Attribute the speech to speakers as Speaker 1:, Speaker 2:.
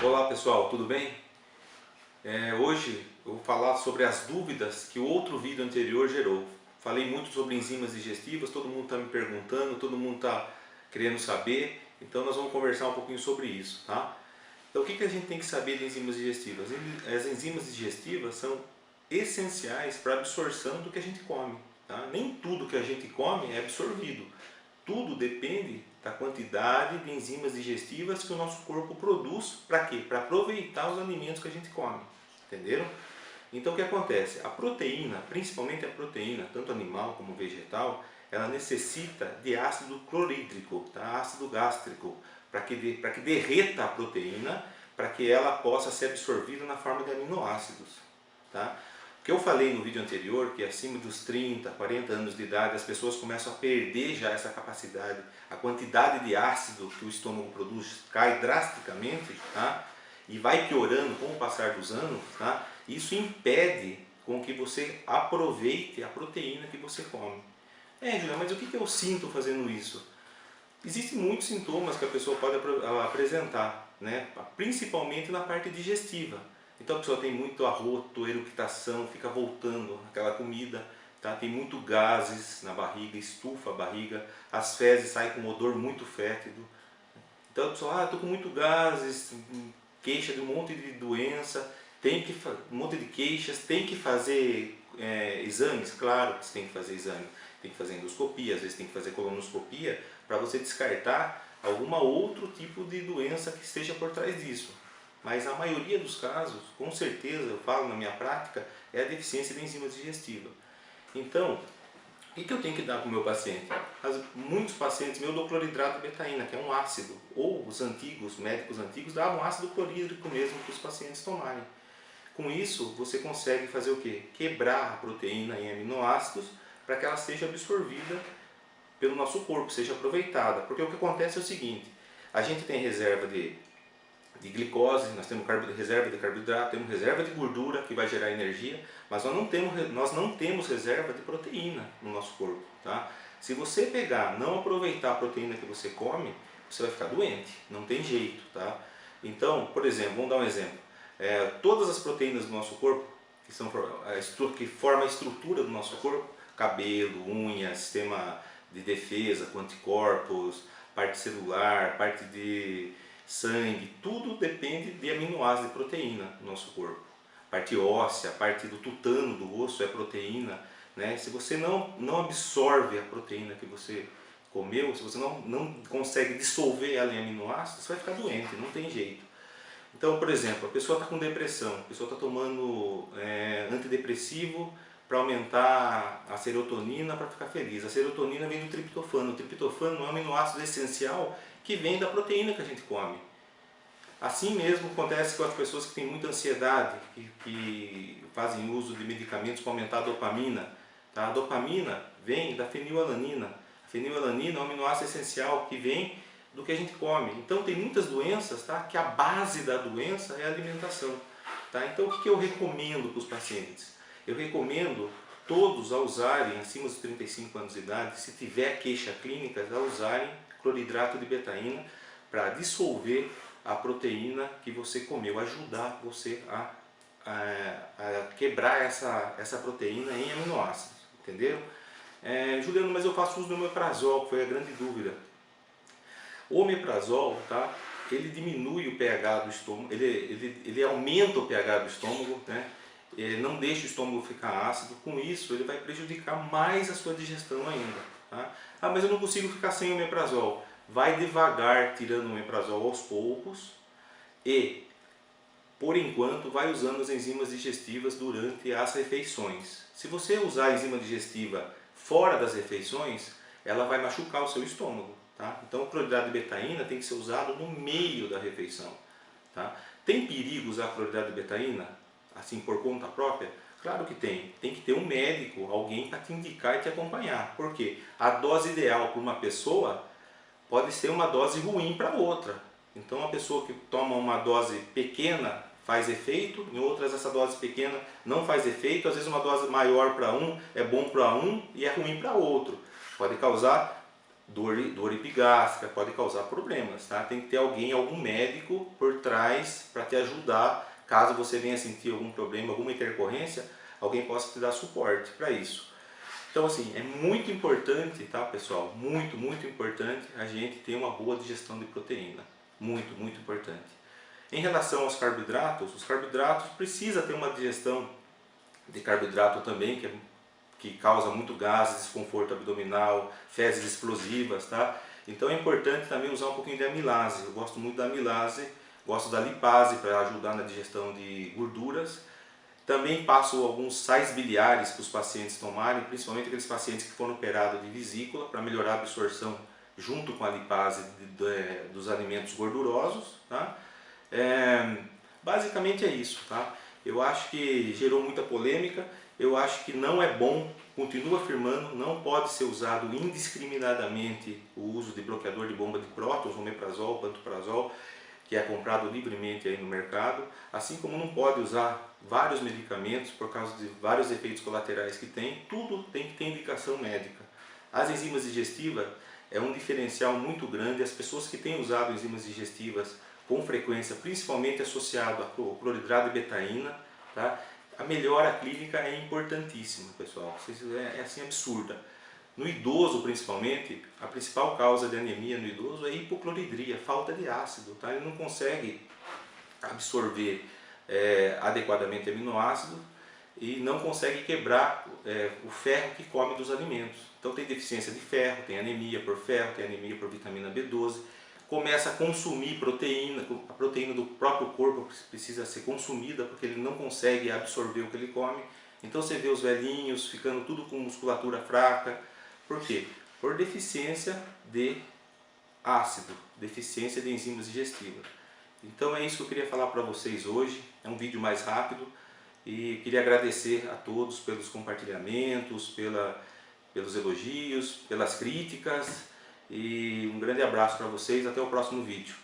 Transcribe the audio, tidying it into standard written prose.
Speaker 1: Olá pessoal, tudo bem? Hoje eu vou falar sobre as dúvidas que o outro vídeo anterior gerou. Falei muito sobre enzimas digestivas, todo mundo está me perguntando, todo mundo está querendo saber, então nós vamos conversar um pouquinho sobre isso, tá? Então o que a gente tem que saber de enzimas digestivas? As enzimas digestivas são essenciais para a absorção do que a gente come, tá? Nem tudo que a gente come é absorvido. Tudo depende da quantidade de enzimas digestivas que o nosso corpo produz. Para quê? Para aproveitar os alimentos que a gente come. Entenderam? Então o que acontece? A proteína, principalmente a proteína, tanto animal como vegetal, ela necessita de ácido clorídrico, tá? Ácido gástrico, para que derreta a proteína, para que ela possa ser absorvida na forma de aminoácidos. Tá? O que eu falei no vídeo anterior, que acima dos 30, 40 anos de idade, as pessoas começam a perder já essa capacidade, a quantidade de ácido que o estômago produz cai drasticamente, tá? E vai piorando com o passar dos anos, tá? Isso impede com que você aproveite a proteína que você come. Juliana, mas o que eu sinto fazendo isso? Existem muitos sintomas que a pessoa pode apresentar, né? Principalmente na parte digestiva. Então a pessoa tem muito arroto, eructação, fica voltando aquela comida, tá? Tem muito gases na barriga, estufa a barriga, as fezes saem com um odor muito fétido. Então a pessoa, estou com muito gases, queixa de um monte de doença, um monte de queixas, tem que fazer exames, claro que você tem que fazer exame, tem que fazer endoscopia, às vezes tem que fazer colonoscopia, para você descartar algum outro tipo de doença que esteja por trás disso. Mas a maioria dos casos, com certeza, eu falo na minha prática, é a deficiência de enzima digestiva. Então, o que eu tenho que dar para o meu paciente? Muitos pacientes eu dou cloridrato de betaína, que é um ácido, ou os médicos antigos davam ácido clorídrico mesmo para os pacientes tomarem. Com isso, você consegue fazer o quê? Quebrar a proteína em aminoácidos para que ela seja absorvida pelo nosso corpo, seja aproveitada. Porque o que acontece é o seguinte, a gente tem reserva de glicose, nós temos reserva de carboidrato, temos reserva de gordura que vai gerar energia, mas nós não temos reserva de proteína no nosso corpo. Tá? Se você pegar, não aproveitar a proteína que você come, você vai ficar doente, não tem jeito. Tá? Então, por exemplo, vamos dar um exemplo. Todas as proteínas do nosso corpo, que formam a estrutura do nosso corpo, cabelo, unha, sistema de defesa, com anticorpos, parte celular, parte de sangue, tudo depende de aminoácidos de proteína no nosso corpo. Parte óssea, parte do tutano do osso é proteína. Né? Se você não absorve a proteína que você comeu, se você não consegue dissolver ela em aminoácidos, você vai ficar doente, não tem jeito. Então, por exemplo, a pessoa está com depressão, a pessoa está tomando antidepressivo para aumentar a serotonina para ficar feliz. A serotonina vem do triptofano. O triptofano é um aminoácido essencial que vem da proteína que a gente come. Assim mesmo acontece com as pessoas que têm muita ansiedade, que fazem uso de medicamentos para aumentar a dopamina. Tá? A dopamina vem da fenilalanina. A fenilalanina é um aminoácido essencial que vem do que a gente come. Então tem muitas doenças, tá? Que a base da doença é a alimentação. Tá? Então o que eu recomendo para os pacientes? Eu recomendo todos a usarem, acima dos 35 anos de idade, se tiver queixa clínica, a usarem cloridrato de betaína para dissolver a proteína que você comeu, ajudar você a quebrar essa proteína em aminoácidos, entenderam? Juliano, mas eu faço uso do omeprazol, que foi a grande dúvida. O omeprazol, tá? Ele diminui o pH do estômago, ele aumenta o pH do estômago, né? Ele não deixa o estômago ficar ácido, com isso ele vai prejudicar mais a sua digestão ainda. Tá? Mas eu não consigo ficar sem omeprazol. Vai devagar tirando o omeprazol aos poucos e, por enquanto, vai usando as enzimas digestivas durante as refeições. Se você usar a enzima digestiva fora das refeições, ela vai machucar o seu estômago. Tá? Então o cloridrato de betaína tem que ser usado no meio da refeição. Tá? Tem perigo usar cloridrato de betaína assim por conta própria? Claro que tem. Tem que ter um médico, alguém para te indicar e te acompanhar. Por quê? A dose ideal para uma pessoa pode ser uma dose ruim para outra. Então uma pessoa que toma uma dose pequena faz efeito, em outras essa dose pequena não faz efeito, às vezes uma dose maior para um é bom para um e é ruim para outro. Pode causar dor epigástrica, pode causar problemas, tá? Tem que ter alguém, algum médico por trás para te ajudar, caso você venha sentir algum problema, alguma intercorrência, alguém possa te dar suporte para isso. Então assim, é muito importante, tá pessoal? Muito importante a gente ter uma boa digestão de proteína. Muito importante. Em relação aos carboidratos, os carboidratos precisa ter uma digestão de carboidrato também, que causa muito gases, desconforto abdominal, fezes explosivas, tá? Então é importante também usar um pouquinho de amilase. Eu gosto muito da amilase, gosto da lipase para ajudar na digestão de gorduras. Também passo alguns sais biliares para os pacientes tomarem, principalmente aqueles pacientes que foram operados de vesícula, para melhorar a absorção junto com a lipase dos alimentos gordurosos, tá? Basicamente é isso, tá? Eu acho que gerou muita polêmica, eu acho que não é bom, continuo afirmando, não pode ser usado indiscriminadamente o uso de bloqueador de bomba de prótons, omeprazol, pantoprazol, que é comprado livremente aí no mercado, assim como não pode usar vários medicamentos por causa de vários efeitos colaterais que tem, tudo tem que ter indicação médica. As enzimas digestivas é um diferencial muito grande, as pessoas que têm usado enzimas digestivas com frequência, principalmente associado a cloridrato e betaína, tá? A melhora clínica é importantíssima, pessoal, é assim absurda. No idoso, principalmente, a principal causa de anemia no idoso é hipocloridria, falta de ácido, tá? Ele não consegue absorver adequadamente aminoácido e não consegue quebrar o ferro que come dos alimentos. Então tem deficiência de ferro, tem anemia por ferro, tem anemia por vitamina B12, começa a consumir proteína, a proteína do próprio corpo precisa ser consumida porque ele não consegue absorver o que ele come. Então você vê os velhinhos ficando tudo com musculatura fraca. Por quê? Por deficiência de ácido, deficiência de enzimas digestivas. Então é isso que eu queria falar para vocês hoje, é um vídeo mais rápido e queria agradecer a todos pelos compartilhamentos, pelos elogios, pelas críticas e um grande abraço para vocês, até o próximo vídeo.